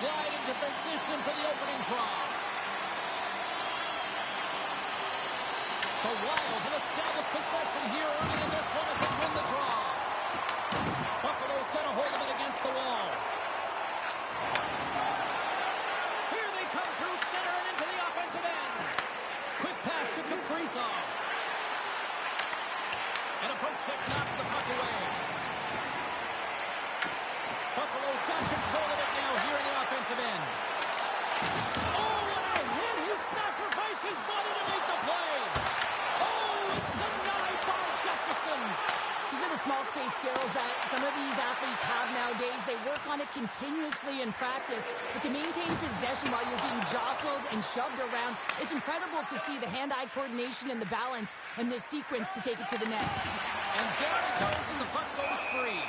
slide into position for the opening draw. The Wild have established possession here early in this one as they win the draw. Buffalo's got a hold of it against the wall. Here they come through center and into the offensive end. Quick pass to Kaprizov. And a poke check knocks the puck away. Buffalo's got control of it now here in the offensive end. Oh, what a hit! He sacrificed his body to make the play. Oh, it's denied by Gustafsson. These are the small space skills that some of these athletes have nowadays. They work on it continuously in practice. But to maintain possession while you're being jostled and shoved around, it's incredible to see the hand-eye coordination and the balance and the sequence to take it to the net. And down it goes and the puck goes free.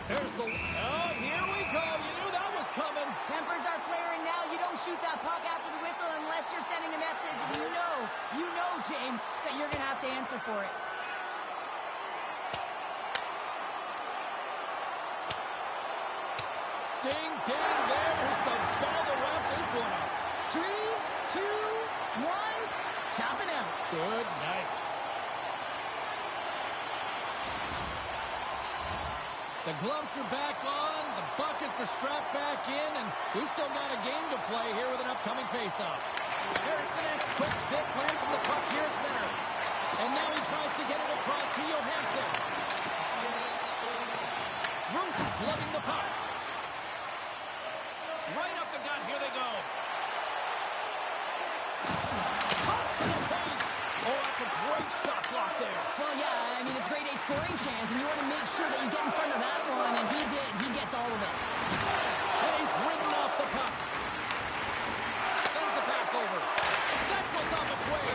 There's the... Oh, here we go. You knew that was coming. Tempers are flaring now. You don't shoot that puck after the whistle unless you're sending a message. And you know, James, that you're going to have to answer for it. Ding, ding, there's the bell to wrap this one up. 3, 2, 1, tapping out. Good night. The gloves are back on, the buckets are strapped back in, and we still got a game to play here with an upcoming faceoff. Harrison X, quick stick, lands from the puck here at center. And now he tries to get it across to Johansson. Brunsson's lugging the puck. Right up the gut, here they go. Toss to the paint. Oh, that's a great shot block there. Well, yeah, I mean, it's grade A scoring chance, and you want to make sure that you get in front of that one, and he did. He gets all of it. And he's ridden off the puck. Sends the pass over. That goes off its way.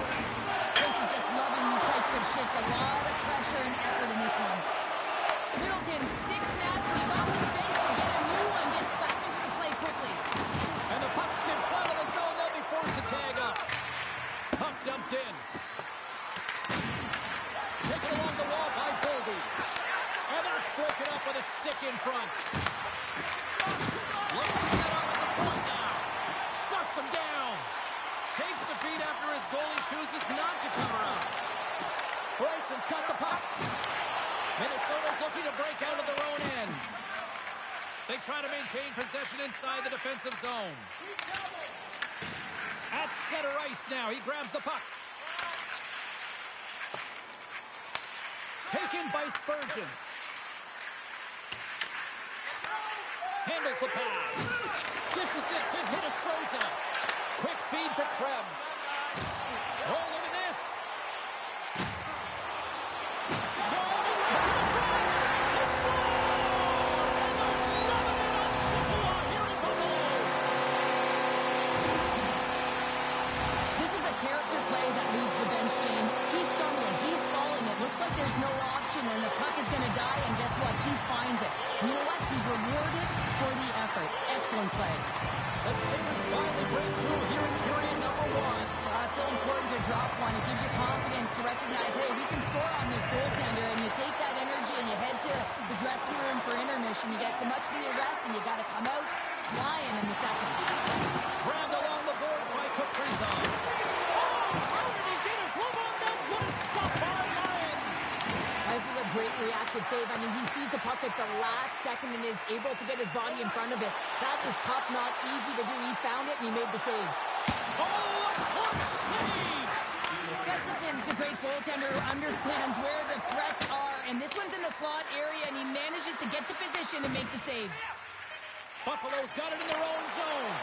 Coach is just loving these types of shifts. A lot of pressure and effort in this one. Middleton stick snaps, he's off the bench to get a new one, gets back into the play quickly. And the puck skips out of the zone. They'll be forced to tag up. Puck dumped in. Taken along the wall by Boldy. And that's broken up with a stick in front. Looks to set up at the point now. Shuts him down. Takes the feed after his goalie chooses not to cover up. Bryson's got the puck. Minnesota's looking to break out of their own end. They try to maintain possession inside the defensive zone. At center ice now. He grabs the puck. Taken by Spurgeon. Handles the pass. Dishes it to Hinostroza. Quick feed to Krebs. Oh, look at this. Like there's no option, and the puck is going to die, and guess what? He finds it. You know what? He's rewarded for the effort. Excellent play. The Sabres finally break through here in period number 1. It's so important to drop one. It gives you confidence to recognize, hey, we can score on this goaltender, and you take that energy and you head to the dressing room for intermission. You get some much-needed rest, and you got to come out flying in the second. Grabbed along the boards by Kaprizov. Oh, how did he get a glove on that? What a stop by Ryan. This is a great reactive save. I mean, he sees the puck at the last second and is able to get his body in front of it. That was tough, not easy to do. He found it, and he made the save. Oh, a clutch save! Gustafsson's a great goaltender who understands where the threats are, and this one's in the slot area, and he manages to get to position and make the save. Buffalo's got it in their own zone.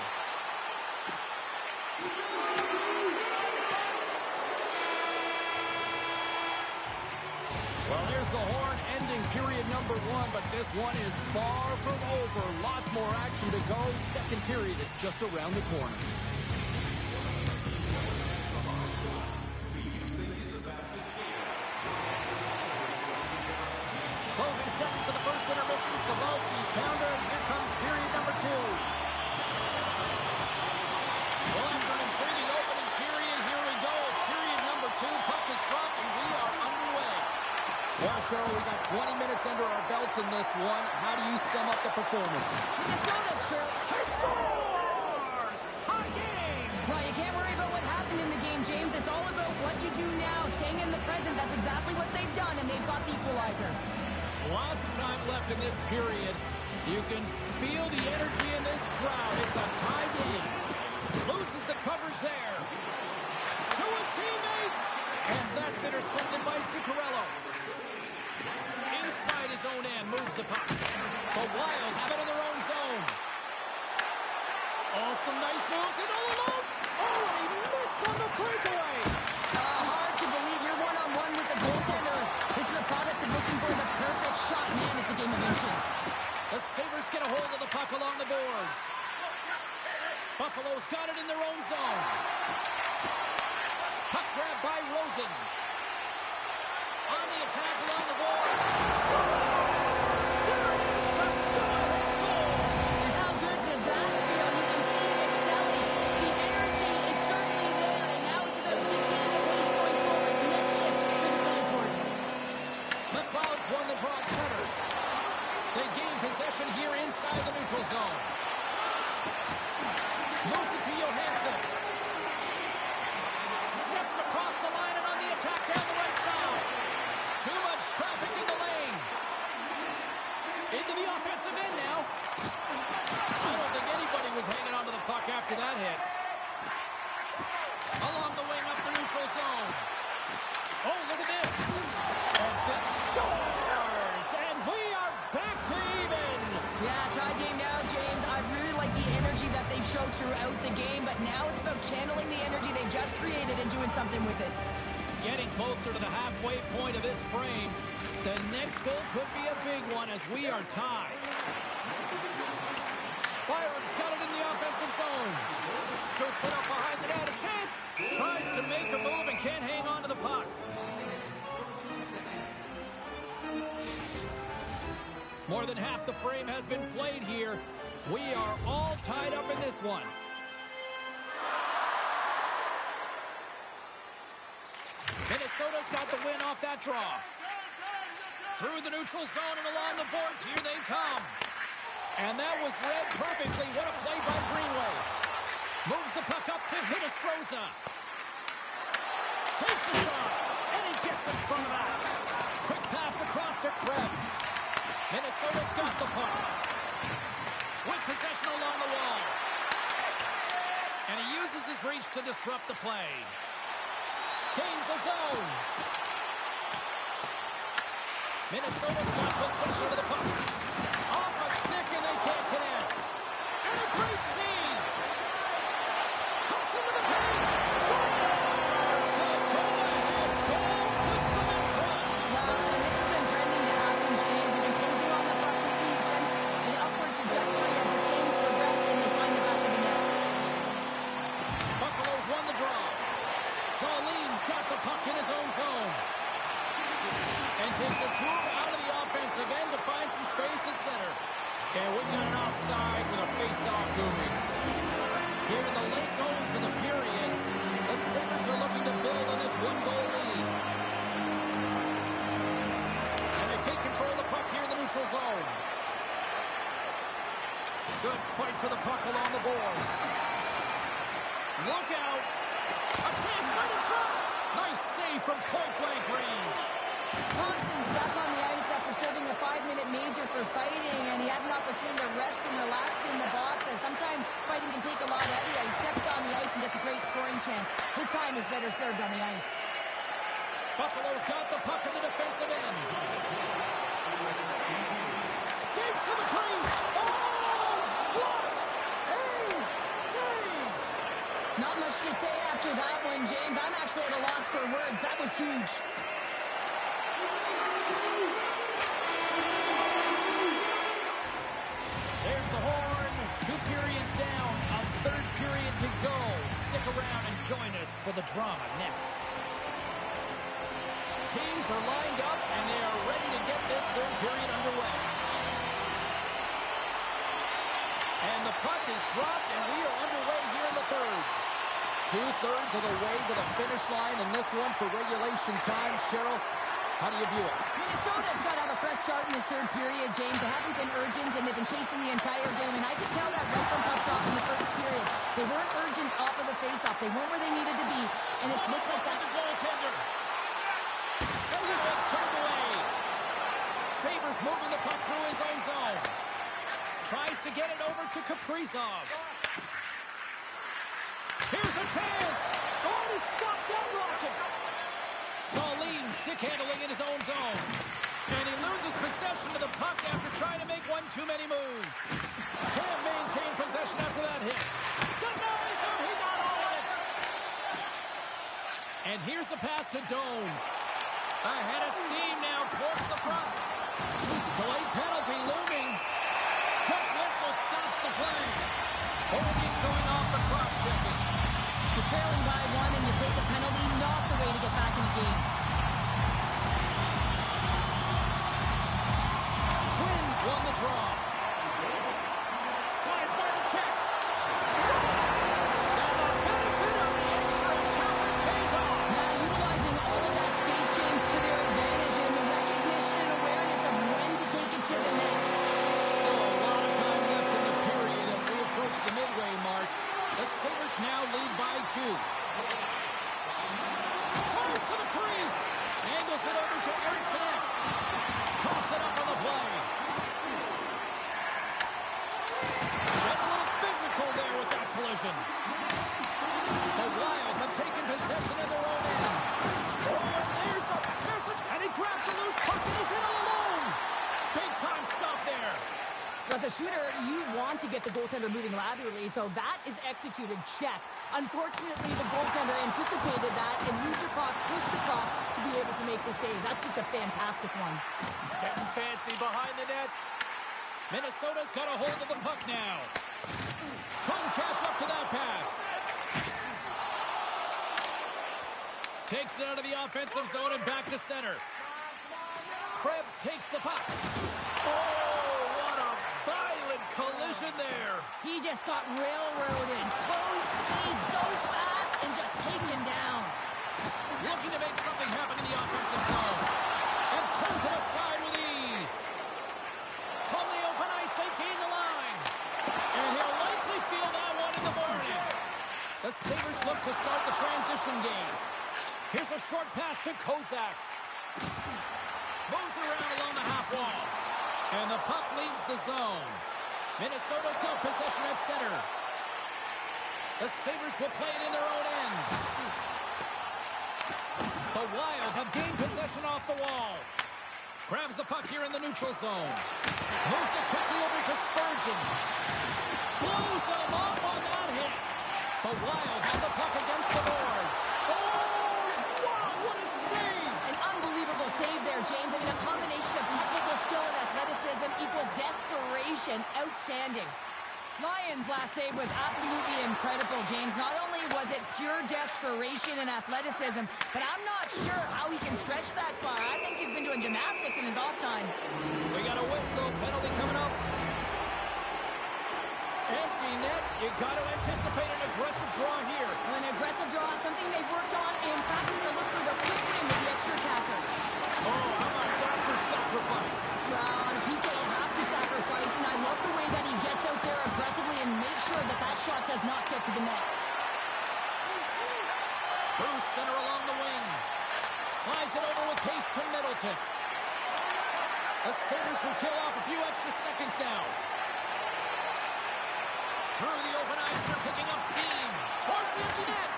Well, there's the horn ending period number 1, but this one is far from over. Lots more action to go. Second period is just around the corner. Closing seconds of the first intermission. Savalsky, pounder. Here comes period number 2. Well, after an intriguing opening period, here we go. It's period number 2. Puck is dropped, and we are underway. Well, Cheryl, we got 20 minutes under our belts in this one. How do you sum up the performance? Minnesota, Cheryl. Scores! Tie game! Well, you can't worry about what happened in the game, James. It's all about what you do now, staying in the present. That's exactly what they've done, and they've got the equalizer. Lots of time left in this period. You can feel the energy in this crowd. It's a tie game. Loses the coverage there. To his teammate. And that's intercepted by Zuccarello. Inside his own end, moves the puck. The Wild have it in their own zone. Oh, some nice moves, and all alone. Oh, and he missed on the breakaway. Hard to believe you're one-on-one with the goaltender. This is a product of looking for the perfect shot. Man, it's a game of inches. The Sabres get a hold of the puck along the boards. Buffalo's got it in their own zone. Puck grab by Rosen. On the attack along the boards. Scores! There it is, the go-ahead goal! And how good does that feel? You can see the selling. The energy is certainly there, and now it's about dictating the pace going forward. Next shift, critically important. McLeod's won the draw at center. They gain possession here inside the neutral zone. Moves it to Johansson. Steps across the line and on the attack down the right side. Too much traffic in the lane. Into the offensive end now. I don't think anybody was hanging on to the puck after that hit. Along the wing up the neutral zone. Oh, look at this. And this scores! And we are back to even. Yeah, tie game now, James. I really like the energy that they've showed throughout the game, but now it's about channeling the energy they've just created and doing something with it. Getting closer to the halfway point of this frame. The next goal could be a big one as we are tied. Byron's got it in the offensive zone. Skirts it up behind the net. A chance. Tries to make a move and can't hang on to the puck. More than half the frame has been played here. We are all tied up in this one. Minnesota's got the win off that draw. Through the neutral zone and along the boards, here they come. And that was read perfectly. What a play by Greenway. Moves the puck up to Hinostroza. Takes a shot, and he gets it from the back. Quick pass across to Krebs. Minnesota's got the puck. With possession along the wall. And he uses his reach to disrupt the play. Gains the zone. Minnesota's got possession of the puck. Off a stick and they can't connect. And a great save. Cuts into the paint. Scores! The go-ahead goal puts them in front. And this has been trending to happen, James. They've been closing on the puck quickly. You sense an upward trajectory as this game's progressed and they find the back of the net. Buffalo's won the draw. Darlene's got the puck in his own zone. And takes a tour out of the offensive end to find some space at center. And we've got an offside with a face-off looming. Here in the late goings of the period, the Sabres are looking to build on this one-goal lead. And they take control of the puck here in the neutral zone. Good fight for the puck along the boards. Look out. A chance right in front. Nice save from point-blank range. Thompson's back on the ice after serving a 5-minute major for fighting, and he had an opportunity to rest and relax in the box, as sometimes fighting can take a lot out of you. He steps on the ice and gets a great scoring chance. His time is better served on the ice. Buffalo's got the puck in the defensive end. Skates to the crease. Oh, what a save! Not much to say after that one, James. I'm actually at a loss for words. That was huge. There's the horn. 2 periods down. A third period to go. Stick around and join us for the drama next. Teams are lined up, and they are ready to get this third period underway. And the puck is dropped, and we are underway here in the third. 2/3 of the way to the finish line in this one for regulation time. Cheryl, how do you view it? start in this third period, James. They haven't been urgent, and they've been chasing the entire game. And I could tell that right from puck drop in the first period. They weren't urgent off of the faceoff. They weren't where they needed to be, and it looked like that. The goaltender. And now it's turned away. Favors moving the puck through his own zone. Tries to get it over to Kaprizov. Here's a chance. Oh, he stopped that rocket. Pauline stick handling in his own zone. And he loses possession of the puck after trying to make one too many moves. Can't maintain possession after that hit. Denies him. He got all of it. And here's the pass to Doan. Ahead of steam now towards the front. Delayed penalty looming. Quick whistle stops the play. Oldie's going off for cross-checking. You're trailing by one and you take a penalty, not the way to get back in the game. Twins won the draw. Slides by the check. Sandler Bennington on the extra talent pays off. Now utilizing all of that space, James, to their advantage and the recognition and awareness of when to take it to the net. Still a lot of time left in the period as we approach the midway mark. The Sabres now lead by 2. Tries to the crease. Angles it over to Eriksson. Toss it up on the play. Getting a little physical there with that collision. The Wild have taken possession in their own end. Oh, there's a and he grabs a loose puck and he's in all alone. Big time stop there. As a shooter, you want to get the goaltender moving laterally, so that is executed. Check. Unfortunately, the goaltender anticipated that and moved across, pushed across to be able to make the save. That's just a fantastic one. Getting fancy behind the net. Minnesota's got a hold of the puck now. Couldn't catch up to that pass. Takes it out of the offensive zone and back to center. Krebs takes the puck. Oh, what a violent collision there. He just got railroaded. Close space so fast and just taken down. Looking to make something happen in the offensive zone. And turns it aside with ease. From the open ice, they gain the line. And he'll likely feel that one in the morning. The Sabres look to start the transition game. Here's a short pass to Kozak. Moves around along the half wall. And the puck leaves the zone. Minnesota's got possession at center. The Sabres will play it in their own end. The Wild have gained possession off the wall. Grabs the puck here in the neutral zone. Moves it quickly over to Spurgeon. Blows him off on that hit. The Wild have the puck against the boards. Oh, wow, what a save! An unbelievable save there, James. I mean, a combination of technical skill and athleticism equals desperation. Outstanding. Lions' last save was absolutely incredible, James. Not only was it pure desperation and athleticism, but I'm not sure how he can stretch that far. I think he's been doing gymnastics in his off time. We got a whistle. Penalty coming up. Empty net. You got to anticipate an aggressive draw here. Well, an aggressive draw, something they've worked on in practice to look for the quick win with the extra tackle. Oh, how about that for sacrifice? Well, on a PK, he'll have to sacrifice, and I love the way that he gets out there aggressively and makes sure that that shot does not get to the net. Through center along the wing. Slides it over with pace to Middleton. The Sabres will kill off a few extra seconds now. Through the open ice, they're picking up steam. Towards the empty net.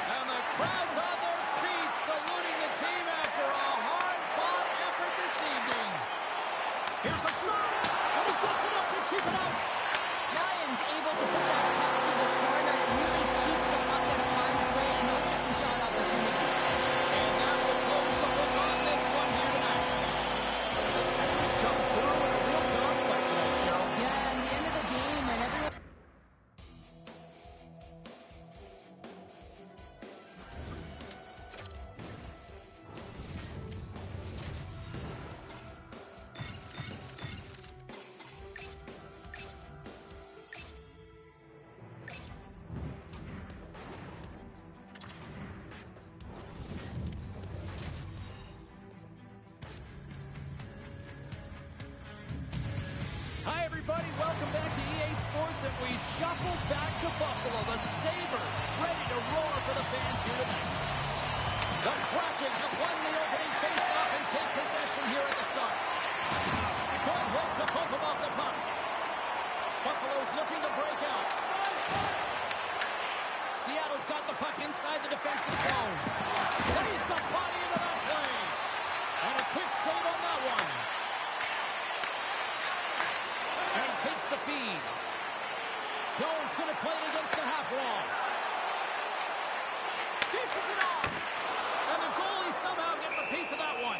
And the crowd's on their feet, saluting the team after a hard-fought effort this evening. Here's a shot, and he gets it up to keep it out. Lions able to put that puck to the corner. It really keeps the puck out of harm's way and no second shot opportunity. And that will close the book on this one here tonight. The Sabres come through in a real dogfight tonight, Cheryl. Yeah, and the end of the game, and everyone... and we shuffle back to Buffalo. The Sabres ready to roar for the fans here tonight. The Kraken have won the opening faceoff and take possession here at the start. Good hook to bump him off the puck. Buffalo's looking to break out. Seattle's got the puck inside the defensive zone. Lays the body into that play. And a quick save on that one. And he takes the feed. Doan's going to play it against the half wall. Dishes it off. And the goalie somehow gets a piece of that one.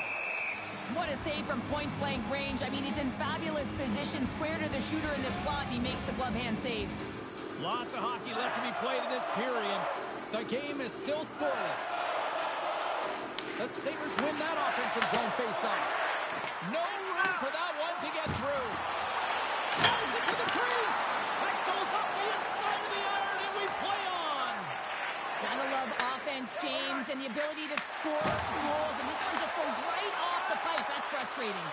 What a save from point-blank range. I mean, he's in fabulous position, square to the shooter in the slot, and he makes the glove hand save. Lots of hockey left to be played in this period. The game is still scoreless. The Sabres win that offensive zone face-off. No room for that one to get through. Drives it to the crease. That goes up the inside of the iron, and we play on. Gotta love offense, James, and the ability to score goals. And this one just goes right off the pipe. That's frustrating.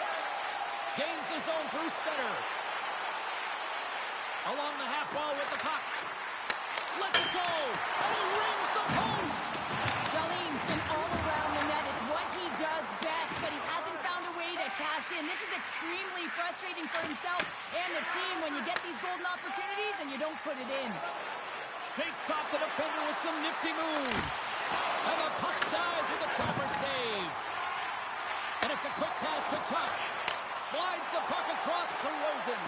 Gains the zone through center. Along the half wall with the puck. Let it go. And he rings the post. Dahlin's been all around the net. It's what he does best, but he hasn't found a way to cash in. This is extremely frustrating for himself and the team when you get these golden opportunities and you don't put it in. Shakes off the defender with some nifty moves. And the puck dies with a trapper save. And it's a quick pass to Tuck. Slides the puck across to Rosen.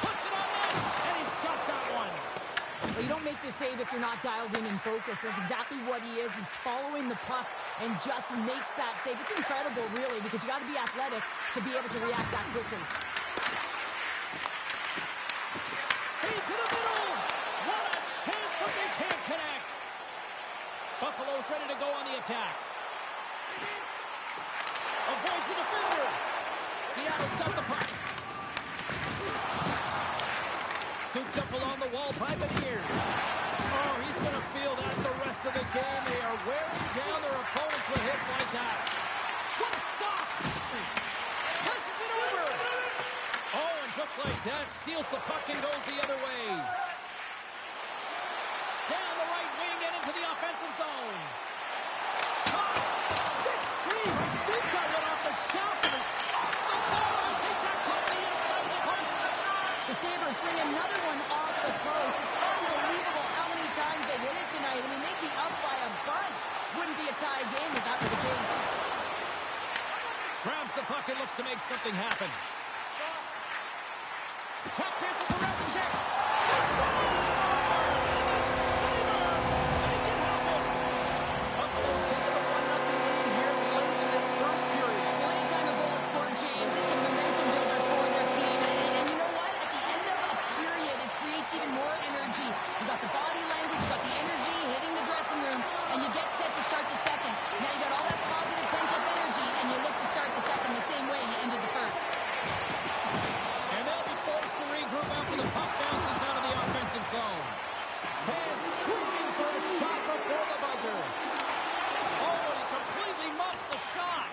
Puts it on net, and he's got that one. Well, you don't make the save if you're not dialed in and focused. That's exactly what he is. He's following the puck and just makes that save. It's incredible, really, because you got to be athletic to be able to react that quickly. Into the middle. What a chance, but they can't connect. Buffalo's ready to go on the attack. Avoids the defender. Seattle's got the puck. Scooped up along the wall by Beniers. Oh, he's going to feel that the rest of the game. They are wearing down their opponents with hits like that. What a stop! Passes it over. Oh, and just like that, steals the puck and goes the other way. Down the right wing and into the offensive zone. Shot! Stick sweep! He's got one off the shaft and is off the bar. I think that caught the inside of the post. The Sabres bring another one off the post. It's unbelievable how many times they hit it tonight. I mean, they'd be up by a bunch. Wouldn't be a tie game if that were the case. Grabs the puck and looks to make something happen. Tuck dances around the check. They score! The Sabres make it happen. Buffalo's taking the 1-0 lead here late in this first period. Well, anytime a goal is scored, James, it's a momentum builder for their team. And you know what? At the end of a period, it creates even more energy. You got the body language, you got the energy hitting the dressing room, and you get set to start the second. Now you got all that positive pent-up energy, and you look to start the second the same way you ended the first. And they'll be forced to regroup after the puck bounces out of the offensive zone. Fans screaming for a shot before the buzzer. Oh, and he completely muffs the shot.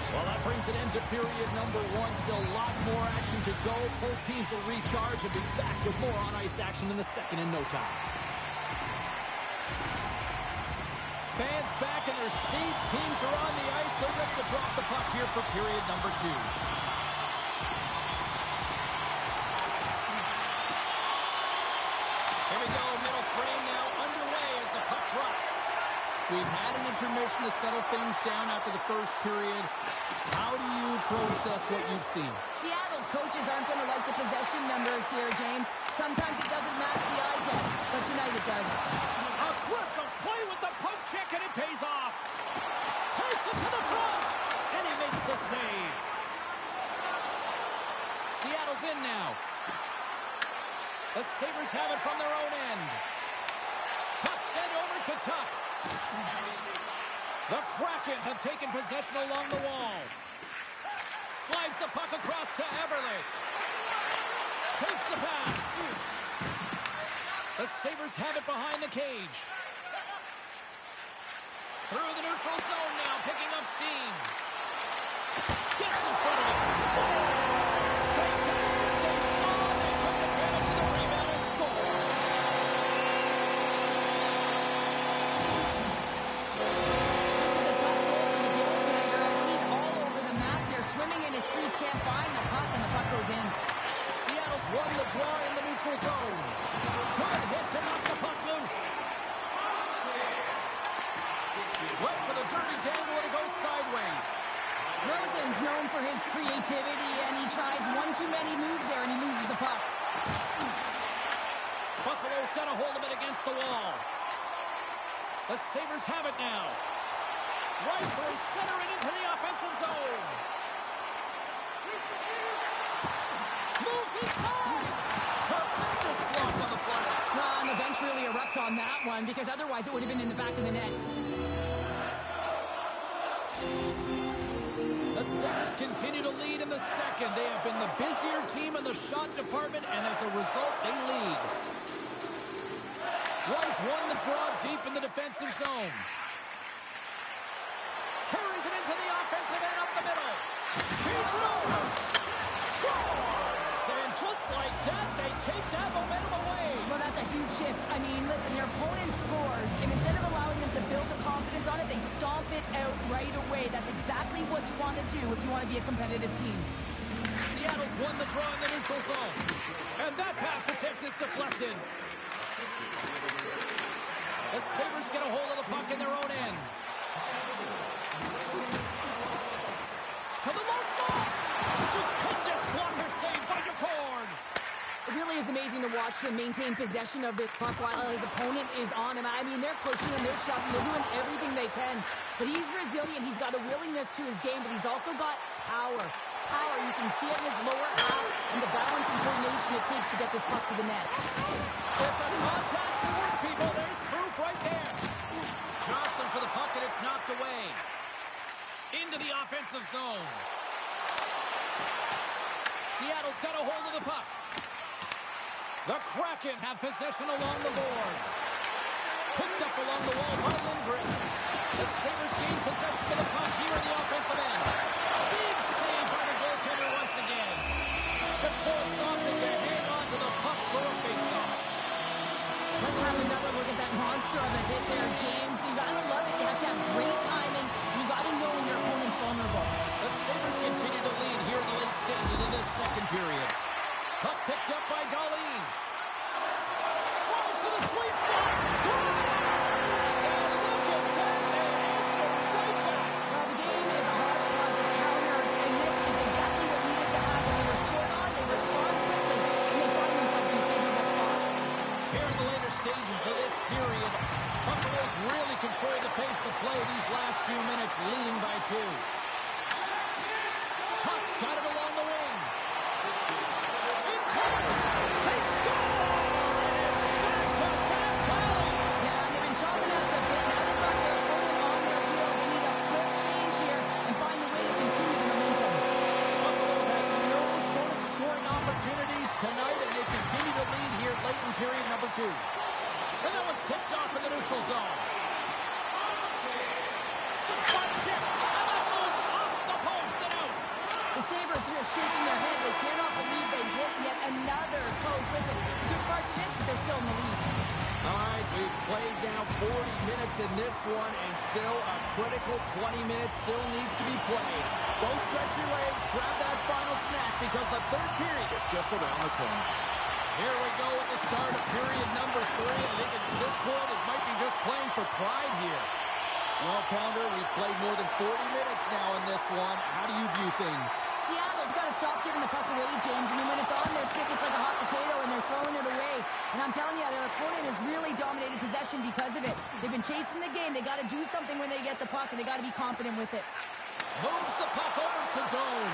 Well, that brings an end to period number one. Still lots more action to go. Both teams will recharge and be back with more on-ice action in the second in no time. Fans back in their seats. Teams are on the ice. They're ready to drop the puck here for period number two. Here we go. Middle frame now underway as the puck drops. We've had an intermission to settle things down after the first period. How do you process what you've seen? Seattle's coaches aren't going to like the possession numbers here, James. Sometimes it doesn't match the eye test, but tonight it does. Aggressive play with the poke check, and it pays off. Takes it to the front, and he makes the save. Seattle's in now. The Sabres have it from their own end. Puck sent over to Tuck. The Kraken have taken possession along the wall. Slides the puck across to Eberle. Takes the pass. The Sabres have it behind the cage. Through the neutral zone now, picking up steam. Gets in front of it. won the draw in the neutral zone. Good hit to knock the puck loose. Went for the dirty dangle and it goes sideways. Rosen's known for his creativity, and he tries one too many moves there, and he loses the puck. Buffalo's got a hold of it against the wall. The Sabres have it now. Right through center and into the offensive zone. Moves inside. Tremendous block on the play. And the bench really erupts on that one, because otherwise it would have been in the back of the net. The Sabres continue to lead in the second. They have been the busier team in the shot department, and as a result, they lead. Wright won the draw deep in the defensive zone. Carries it into the offensive end up the middle. Feeds it over. Scores! And just like that, they take that momentum away. Well, that's a huge shift. I mean, listen, their opponent scores, and instead of allowing them to build the confidence on it, they stomp it out right away. That's exactly what you want to do if you want to be a competitive team. Seattle's won the draw in the neutral zone. And that pass attempt is deflected. The Sabres get a hold of the puck in their own end. To the low slot. Stupendous blocker save by Decorn. It really is amazing to watch him maintain possession of this puck while his opponent is on him. I mean, they're pushing him, they're shoving, they're doing everything they can. But he's resilient. He's got a willingness to his game, but he's also got power. Power, you can see it in his lower half and the balance and coordination it takes to get this puck to the net. It's a contact sport, people. There's proof right there. Jostling for the puck, and it's knocked away. Into the offensive zone. Seattle's got a hold of the puck. The Kraken have possession along the boards. Picked up along the wall by Lindgren. The Sabres gain possession of the puck here in the offensive end. Big save by the goaltender once again. The Bolts opted to hang on to the puck for a faceoff. Let's have another look at that monster of a hit there, James. You gotta love it. You have to have great timing. You gotta know when your opponent's vulnerable. The Sabres continue to lead here in the late stages of this second period. Puck picked up by Dahlin. Tries to the sweet spot. Scores! And look at that. They answer right back. Well, the game is a hodgepodge of counters, and this is exactly what needed to happen. They were scored on, they respond quickly, and they find themselves in a favorable spot. Here in the later stages of this period, Buffalo's really controlled the pace of play these last few minutes, leading by 2. Tuck's got it along the wing. In close. They score! It's back-to-back tallies. Yeah, and they've been chopping up the bit. Now they've got their opponent on their heel. They need a quick change here and find a way to continue the momentum. Buffalo's had no shortage of scoring opportunities tonight, and they continue to lead here late in period number 2. And that was picked off in the neutral zone. 6-point chip, and that goes off the post and out. The Sabres are shaking their head. They cannot believe they hit yet another post. Listen, the good part to this is they're still in the lead. All right, we've played now 40 minutes in this one, and still a critical 20 minutes still needs to be played. Go stretch your legs, grab that final snack, because the third period is just around the corner. Here we go at the start of period number 3. I think at this point it might be just playing for pride here. Well, Pounder, we've played more than 40 minutes now in this one. How do you view things? Seattle's got to stop giving the puck away, James. I mean, when it's on their stick, it's like a hot potato, and they're throwing it away. And I'm telling you, their opponent has really dominated possession because of it. They've been chasing the game. They got to do something when they get the puck, and they got to be confident with it. Moves the puck over to Doan.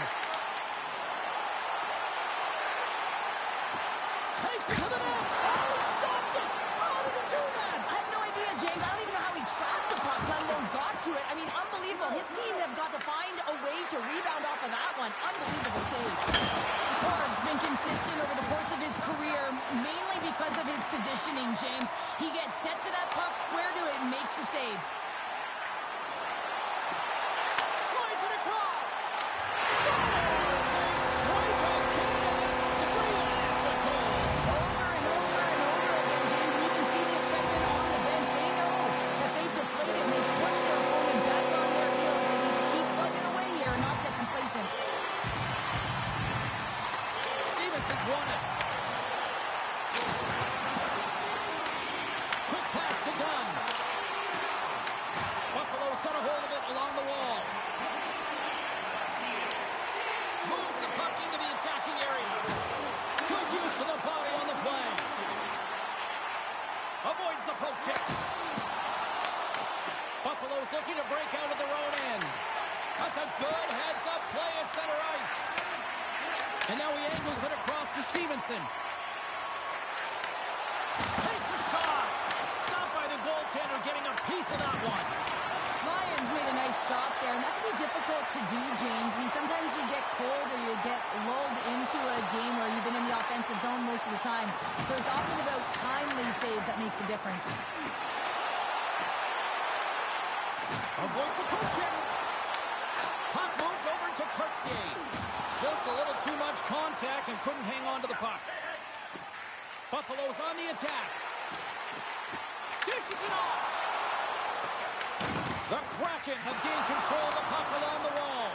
Takes it to the net. Oh, he stopped it. How did he do that? I have no idea, James. I don't even know how he trapped the puck, let alone got to it. I mean, unbelievable. His team have got to find a way to rebound off of that one. Unbelievable save. Decorn's been consistent over the course of his career, mainly because of his positioning, James. He gets set to that puck, square to it, and makes the save. Slides it across. Scores! They strike again. It's 3 answer goals. Over and over and over again, James, and you can see the excitement on the bench. They know that they've deflated and they've pushed their opponent back on their heels. They need to keep plugging away here and not get complacent. Stevenson's won it. looking to break out of their own end. That's a good heads-up play at center ice. And now he angles it across to Stevenson. Takes a shot. Stopped by the goaltender, getting a piece of that one. Lions made a nice stop there, and that can be difficult to do, James. I mean, sometimes you get cold or you get lulled into a game where you've been in the offensive zone most of the time. So it's often about timely saves that makes the difference. Avoids the poke check. Puck moved over to Cartier. Just a little too much contact and couldn't hang on to the puck. Buffalo's on the attack. Dishes it off. The Kraken have gained control of the puck along the wall.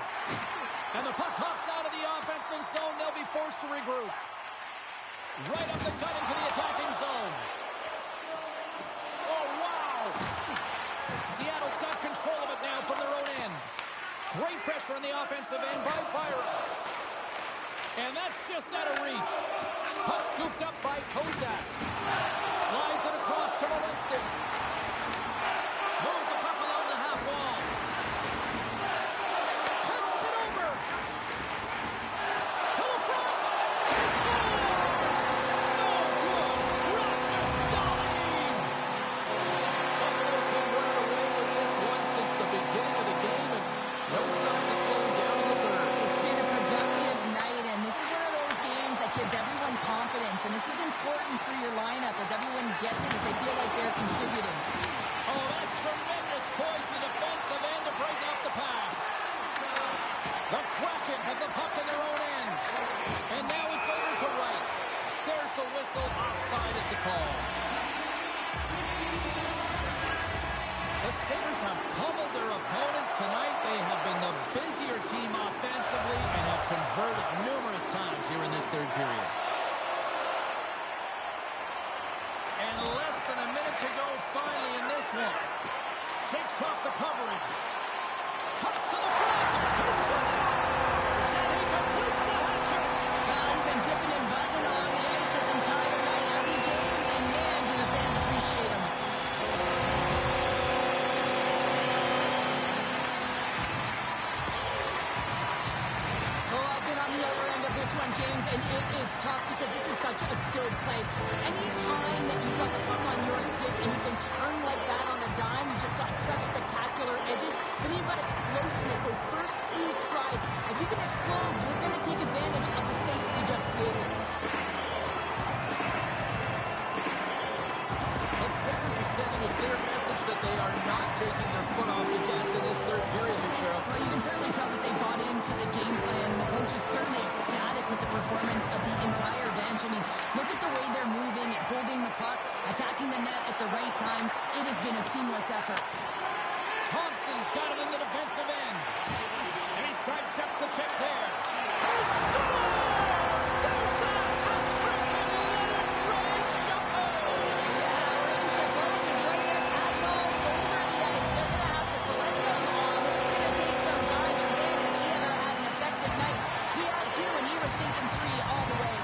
And the puck hops out of the offensive zone. They'll be forced to regroup. Right up the gut into the attacking zone. Oh, wow! Seattle's got control of it now from their own end. Great pressure on the offensive end by Byron. And that's just out of reach. Puck scooped up by Kozak. Slides it across to Malinston. Moves the puck along the half wall. Passes it over. To the front. He scores! So good. Rasmus Dahlin. Buffalo's been running away with this one since the beginning of the game, and no signs of slowing down in the third. It's been a productive night, and this is one of those games that gives everyone confidence, and this is important for your lineup as everyone gets it as they feel like they're contributing. Oh, that's tremendous poise in the defensive end to break up the pass. The Kraken have the puck in their own end. And now it's over to Wright. There's the whistle. Offside is the call. The Sabres have pummeled their opponents tonight. They have been the busier team offensively and have converted numerous times here in this third period. And less than a minute to go finally in this one. Shakes off the coverage. Cuts to the front. He scores! And he completes the hat trick. Well, he's been zipping and buzzing along the ice this entire night, hasn't he, James? And man, do the fans appreciate him. Oh, I've been on the other end of this one, James, and it is tough because this is such a skilled play. Any time that you've got the puck on your stick and you can turn like that on a dime, you've just got such spectacular edges. But then you've got explosiveness, those first few strides. If you can explode, you're going to take advantage of the space that you just created. The Sabres are sending a clear message that they are not taking their foot off the gas in this third period here, Cheryl. Well, you can certainly tell that they bought into the game plan, and the coach is certainly ecstatic with the performance of the entire bench. I mean, look at the way they're moving, holding the puck, attacking the net at the right times. It has been a seamless effort. Thompson's got it in the defensive end. And he sidesteps the check there. He scores! There's the hat trick and Leonard Rain-Chapeau! Yeah, Rain-Chapeau is right there. Pads all over the ice. They're going to have to collect them all. This is going to take some time. And man, has he ever had an effective night. He had two, and he was thinking three all the way.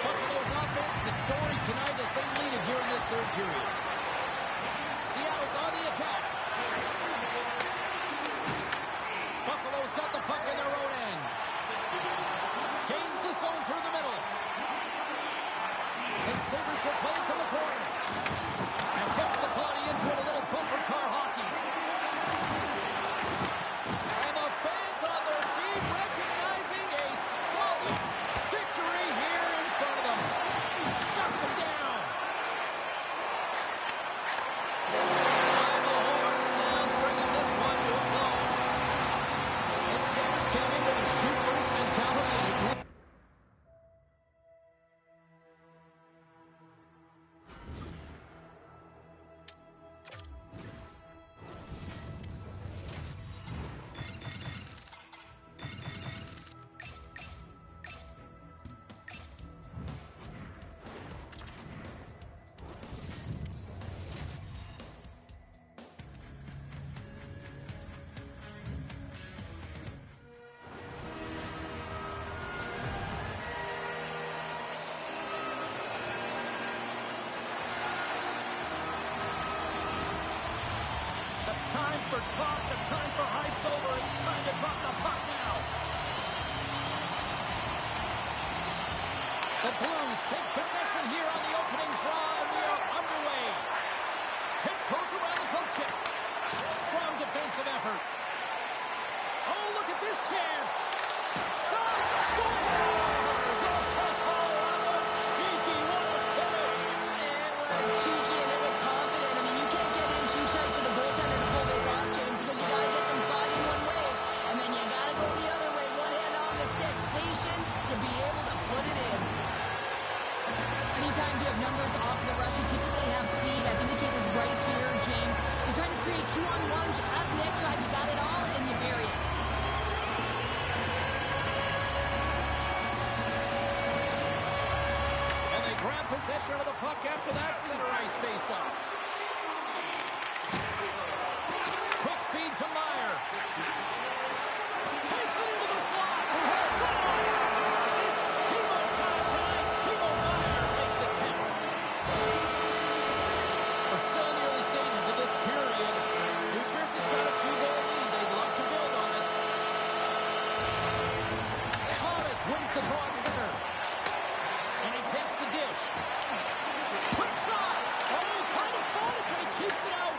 Buffalo's offense, the story tonight as they lead it here in this third period. Seattle's on the attack. time for talk, the time for hype's over. It's time to drop the puck now. The Blues take possession here on the opening draw, and we are underway. Tiptoes around the poke check. Strong defensive effort. Oh, look at this chance. Shot, scores! Oh, that was cheeky. What a finish. It was cheeky and it was confident. I mean, you can't get in too tight to the goaltender to pull this off, James, because you got to get them sliding one way, and then you got to go the other way. One hand on the stick. Patience to be able to put it in. Anytime you have numbers off the rush, you typically have speed, as indicated right here, James. He's trying to create 2-on-1, you have net drive, you got it all, and you bury it. And they grab possession of the puck after that center ice face-off. Quick feed to Meyer. Takes it into the slot. Scores! It's Timo time tonight. Timo Meyer makes it count. We're still in the early stages of this period. New Jersey's got a 2-goal lead. They'd love to build on it. Thomas wins the draw at center. And he takes the dish. Quick shot. Oh, kind of fought it, but he keeps it out.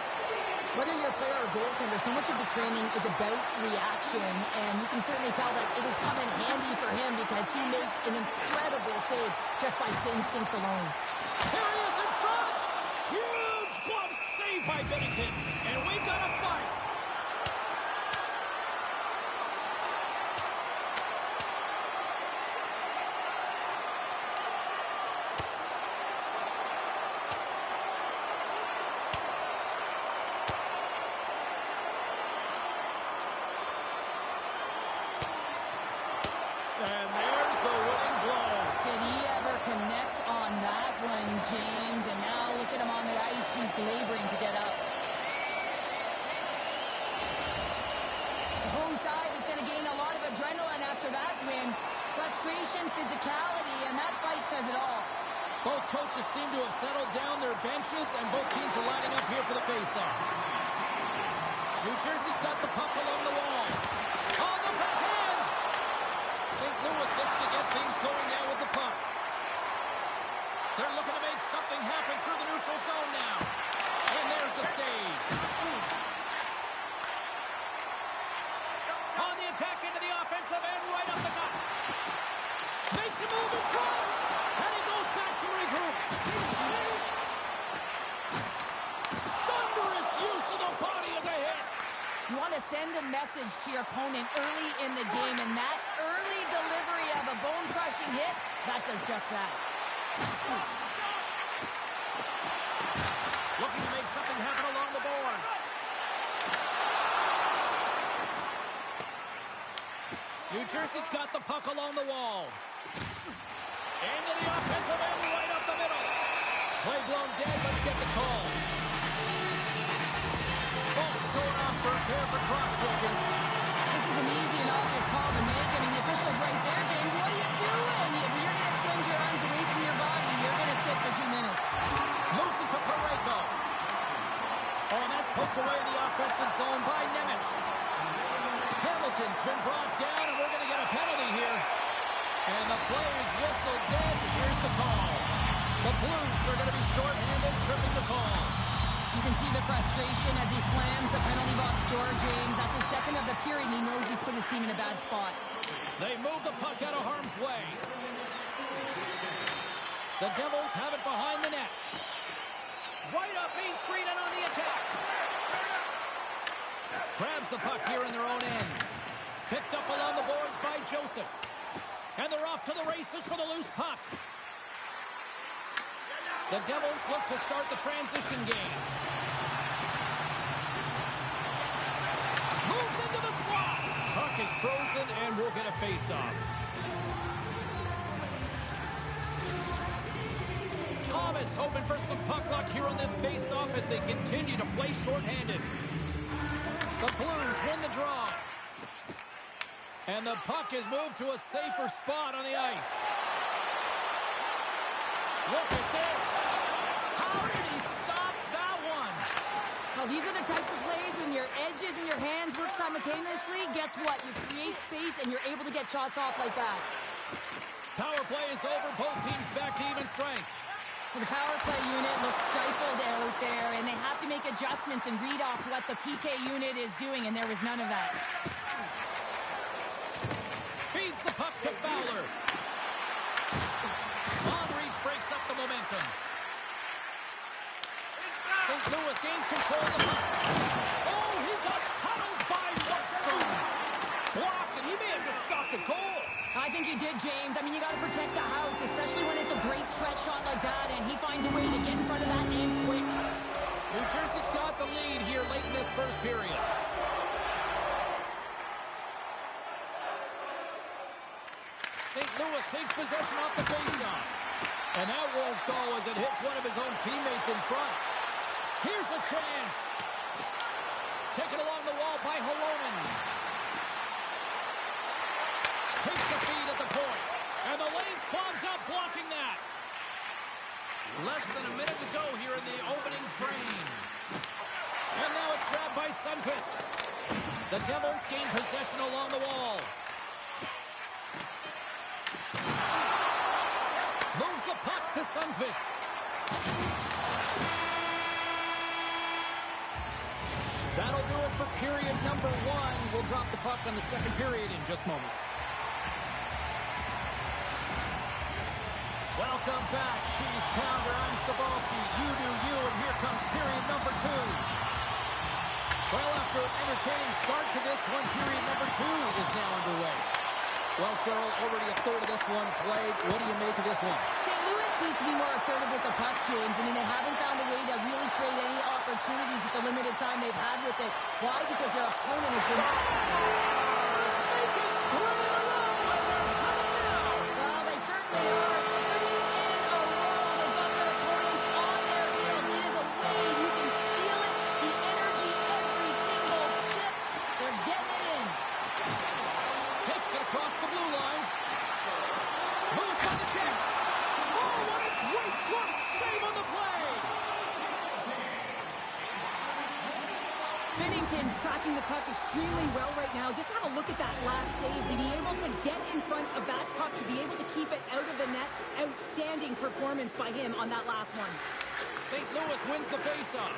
Whether you're a player or goaltender, so much of the training is about reaction, and you can certainly tell that it has come in handy for him because he makes an incredible save just by instincts alone. Here he is in front. Huge glove save by Binnington. And we've got a fight. And there's the winning blow. Did he ever connect on that one, James? And now look at him on the ice. He's laboring to get up. The home side is going to gain a lot of adrenaline after that win. Frustration, physicality, and that fight says it all. Both coaches seem to have settled down their benches, and both teams are lining up here for the faceoff. New Jersey's got the puck along the wall. On the backhand! St. Louis looks to get things going now with the puck. They're looking to make something happen through the neutral zone now. And there's the save. On the attack into the offensive end, right up the gut. Makes a move in front. And he goes back to regroup. Thunderous use of the body of the hit. You want to send a message to your opponent early in the game, and that early delivery of a bone-crushing hit, that does just that. Looking to make something happen along the boards. New Jersey's got the puck along the wall. Into the offensive end, right up the middle. Play blown dead, let's get the call. Bolt's going off for a pair for cross-checking. This is an easy and obvious call to make. I mean, the official's right there, James. What are you doing? If you're going to extend your arms away from your body, you're going to sit for 2 minutes. Moves it to Parayko. Oh, and that's poked away in the offensive zone by Nemec. Hamilton's been brought down, and we're going to get a penalty here. And the play is whistled dead. Here's the call. The Blues are going to be shorthanded, tripping the call. You can see the frustration as he slams the penalty box door, James. That's the second of the period, and he knows he's put his team in a bad spot. They move the puck out of harm's way. The Devils have it behind the net. Right up Main Street and on the attack. Grabs the puck here in their own end. Picked up along the boards by Joseph. And they're off to the races for the loose puck. The Devils look to start the transition game. Moves into the slot. Puck is frozen and we'll get a face-off. Thomas hoping for some puck luck here on this face-off as they continue to play shorthanded. The Blues win the draw. And the puck is moved to a safer spot on the ice. Look at this. How did he stop that one? Well, These are the types of plays when your edges and your hands work simultaneously. Guess what? You create space and you're able to get shots off like that. Power play is over. Both teams back to even strength. Well, the power play unit looks stifled out there, and they have to make adjustments and read off what the PK unit is doing, and there was none of that. Feeds the puck to Fowler. Long reach breaks up the momentum. St. Louis gains control of the puck. Oh, he got huddled by Markstrom. Blocked, and he may have just stopped the goal. I think he did, James. I mean, you got to protect the house, especially when it's a great threat shot like that, and he finds a way to get in front of that and quick. New Jersey's got the lead here late in this first period. St. Louis takes possession off the faceoff. And that won't go as it hits one of his own teammates in front. Here's a chance. Taken along the wall by Halonen. Takes the feed at the point. And the lane's clogged up blocking that. Less than a minute to go here in the opening frame. And now it's grabbed by Sundqvist. The Devils gain possession along the wall. Moves the puck to Sundqvist. That'll do it for period number 1. We'll drop the puck on the second period in just moments. Welcome back, She's Pounder. I'm Sabalski. You do you, and here comes period number 2. Well, after an entertaining start to this one, period number 2 is now underway. Well, Cheryl, already a third of this one played. What do you make of this one? St. Louis needs to be more assertive with the puck, James. I mean, they haven't found a way to really create any opportunities with the limited time they've had with it. Why? Because their opponent is in... Well, they certainly are. 3 in a row. They've got their opponents on their heels. It is a wave. You can feel it. The energy every single shift. They're getting it in. Takes it across the blue line. Moves by the check. Oh, what a great glove save on the play. Binnington's tracking the puck extremely well right now. Just have a look at that last save. To be able to get in front of that puck, to be able to keep it out of the net, outstanding performance by him on that last one. St. Louis wins the faceoff.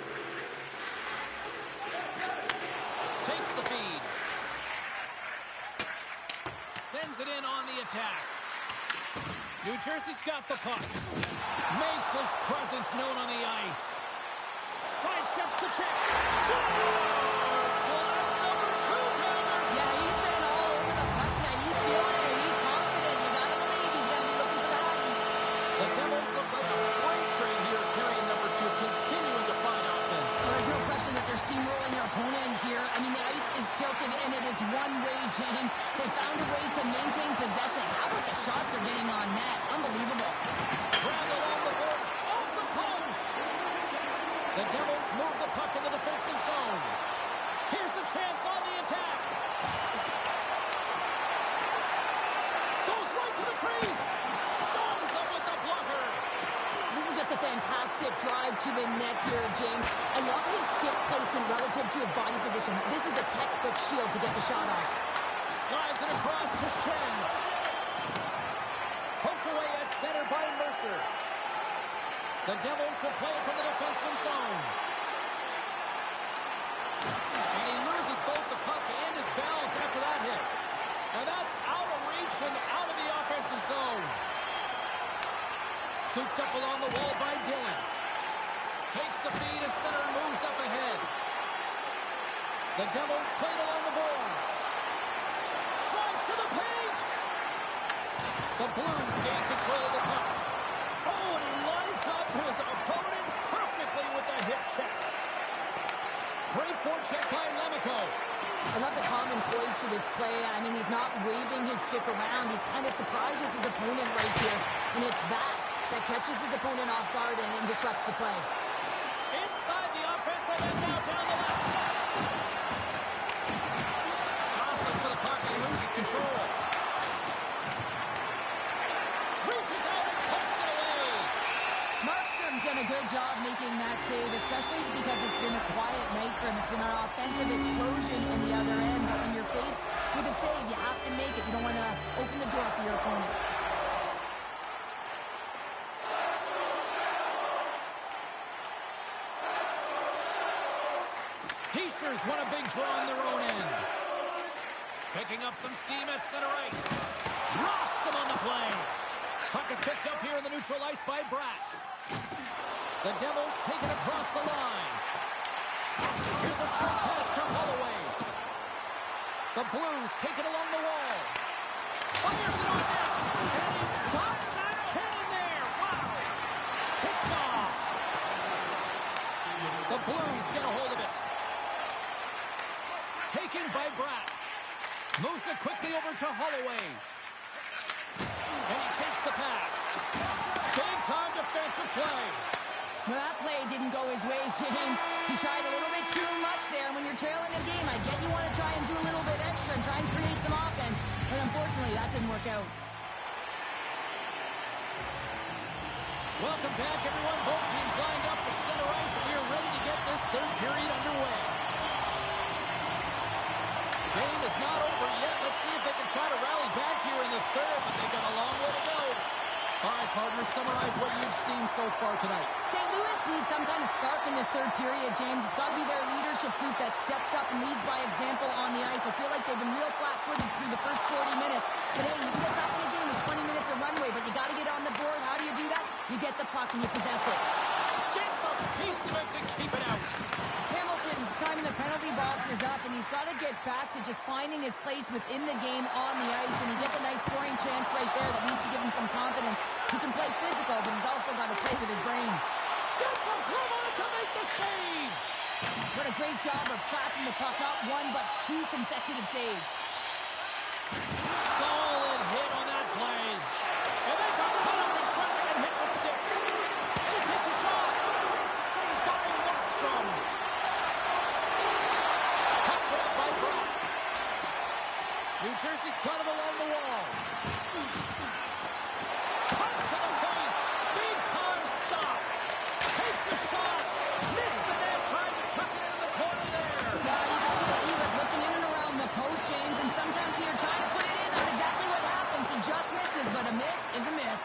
Takes the feed. Sends it in on the attack. New Jersey's got the puck. Makes his presence known on the ice. Sidesteps the check. Scores! Well, that's number 2, Pounder. Yeah, he's been all over the puck tonight. He's feeling it. He's confident. You gotta believe he's gonna be looking for the hockey. The Devils look like a freight train here at period number 2, continuing to find offense. There's no question that they're steamrolling their opponent here. I mean, the ice is tilted, and it is one way, James. They found a way to maintain possession. How about the shots they're getting on net? Unbelievable. Grabbed along the board, off the post. The Devils move the puck in the defensive zone. Here's a chance on the attack. Goes right to the crease. Stones up with the blocker. This is just a fantastic drive to the net here, James. I love his stick placement relative to his body position. This is a textbook shield to get the shot off. Slides it across to Shen. Poked away at center by Mercer. The Devils will play it from the defensive zone. And he loses both the puck and his balance after that hit. And that's out of reach and out of the offensive zone. Scooped up along the wall by Dillon. Takes the feed at center and moves up ahead. The Devils played along the boards. Drives to the paint. The Blues gain control of the puck. Oh, and he lines up his opponent perfectly with the hip check. Great forecheck by Lemico. I love the common poise to this play. I mean, he's not waving his stick around. He kind of surprises his opponent right here. And it's that catches his opponent off guard and disrupts the play. Inside the offensive end, now down the left. Jostling to the puck, he loses control. Reaches out and pokes it away. Markstrom's done a good job making that save, especially because it's been a quiet night offensive explosion in the other end. But when you're faced with a save, you have to make it. You don't want to open the door for your opponent. Pacers won a big draw on their own end. Picking up some steam at center ice. Rocks him on the play. Puck is picked up here in the neutral ice by Bratt. The Devils take it across the line. Here's a short pass to Holloway. The Blues take it along the wall. Fires it on net. And he stops that cannon there. Wow. Picked off. The Blues get a hold of it. Taken by Bratt. Moves it quickly over to Holloway. And he takes the pass. Big-time defensive play. Well, that play didn't go his way, James. He tried a little bit too much there. When you're trailing a game, I get you want to try and do a little bit extra and try and create some offense. But unfortunately, that didn't work out. Welcome back, everyone. Both teams lined up at center ice, and we are ready to get this third period underway. Game is not over yet. Let's see if they can try to rally back here in the third, but they've got a long way to go. All right, partners, summarize what you've seen so far tonight. St. Louis needs some kind of spark in this third period, James. It's got to be their leadership group that steps up and leads by example on the ice. I feel like they've been real flat-footed through the first 40 minutes. But hey, you can get back in a game with 20 minutes of runway, but you got to get on the board. How do you do that? You get the puck and you possess it. Gets a piece of it to keep it out. Hamilton's time in the penalty box is up, and he's got to get back to just finding his place within the game on the ice, and he gets a nice scoring chance right there that needs to give him some confidence. He can play physical, but he's also got to play with his brain. Gets a glove on it to make the save. What a great job of tracking the puck, not one but two consecutive saves. Solid hit on that play. And they got caught up in traffic and hits a stick. And he takes a shot. Great save by Markstrom. Puck grabbed by Bratt. New Jersey's got him along the wall. Cuts to the paint. Big time stop. Takes a shot. Missed the man trying to tuck it in the corner there. Yeah, you can see that he was looking in and around the post, James, and sometimes when you're trying to put it in, that's exactly what happens. He just misses, but a miss is a miss.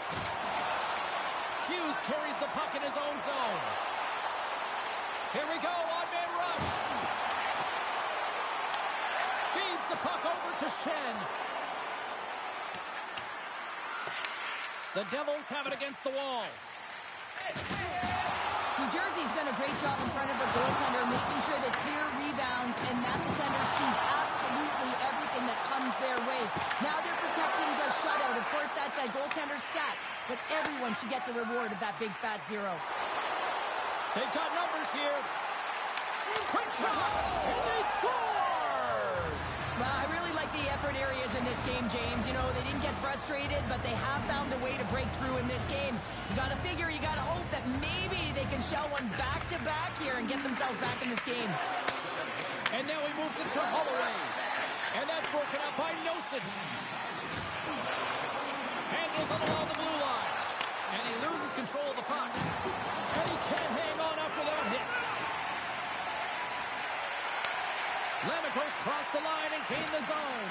Hughes carries the puck in his own zone. Here we go, odd-man rush. Feeds the puck over to Shen. The Devils have it against the wall. New Jersey's done a great job in front of the goaltender, making sure they clear rebounds and that defender sees absolutely everything that comes their way. Now they're protecting the shutout. Of course, that's a goaltender stat, but everyone should get the reward of that big fat zero. They've got numbers here. Quick shot, and they score! Well, I really like the effort areas in this game, James. You know, they didn't get frustrated, but they have found a way to break through in this game. You got to figure, you got to hope that maybe they can shell one back-to-back here and get themselves back in this game. And now he moves it to Holloway. And that's broken up by Nosen. Handles it along the blue line. And he loses control of the puck. And he can't hang on up without hit. Lemekos crossed the line and gained the zone.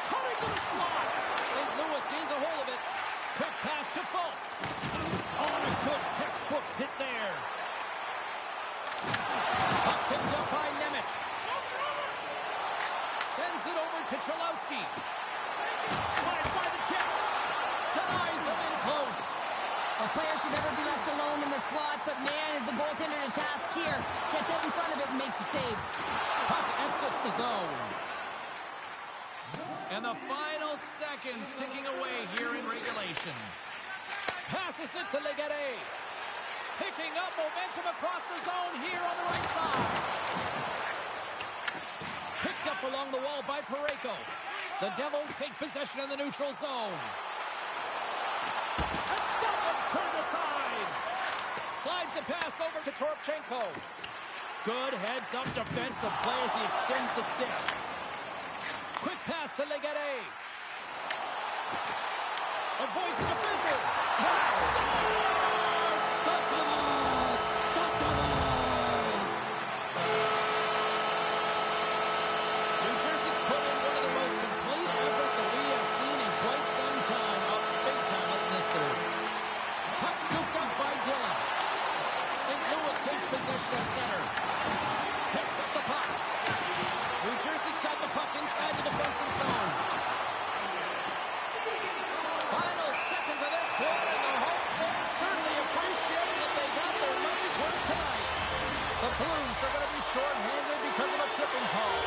Cutting to the slot. St. Louis gains a hold of it. Quick pass to Fulk. Oh, a good textbook hit there. Puck picked up by Nemec. Sends it over to Cholowski. Slides by the chip. Denies him in close. A player should never be left alone in the slot, but man, is the goaltender to task here. Gets out in front of it and makes the save. Puck exits the zone. And the final seconds ticking away here in regulation. Passes it to Legare. Picking up momentum across the zone here on the right side. Picked up along the wall by Parayko. The Devils take possession in the neutral zone. It's turned aside. Slides the pass over to Toropchenko. Good heads-up defensive play as he extends the stick. Quick pass to Legare. Avoids the defender. Scores! The Devils! The Devils! are going to be short-handed because of a tripping call.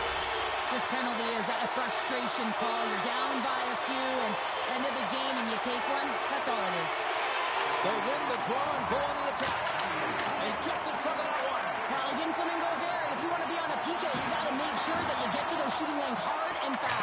This penalty is a frustration call. You're down by a few, and end of the game, and you take one. That's all it is. They win the draw and go on the attack. And he gets in front of that one. Well, Jim Flamingo there, and if you want to be on a PK, you got to make sure that you get to those shooting lanes hard and fast.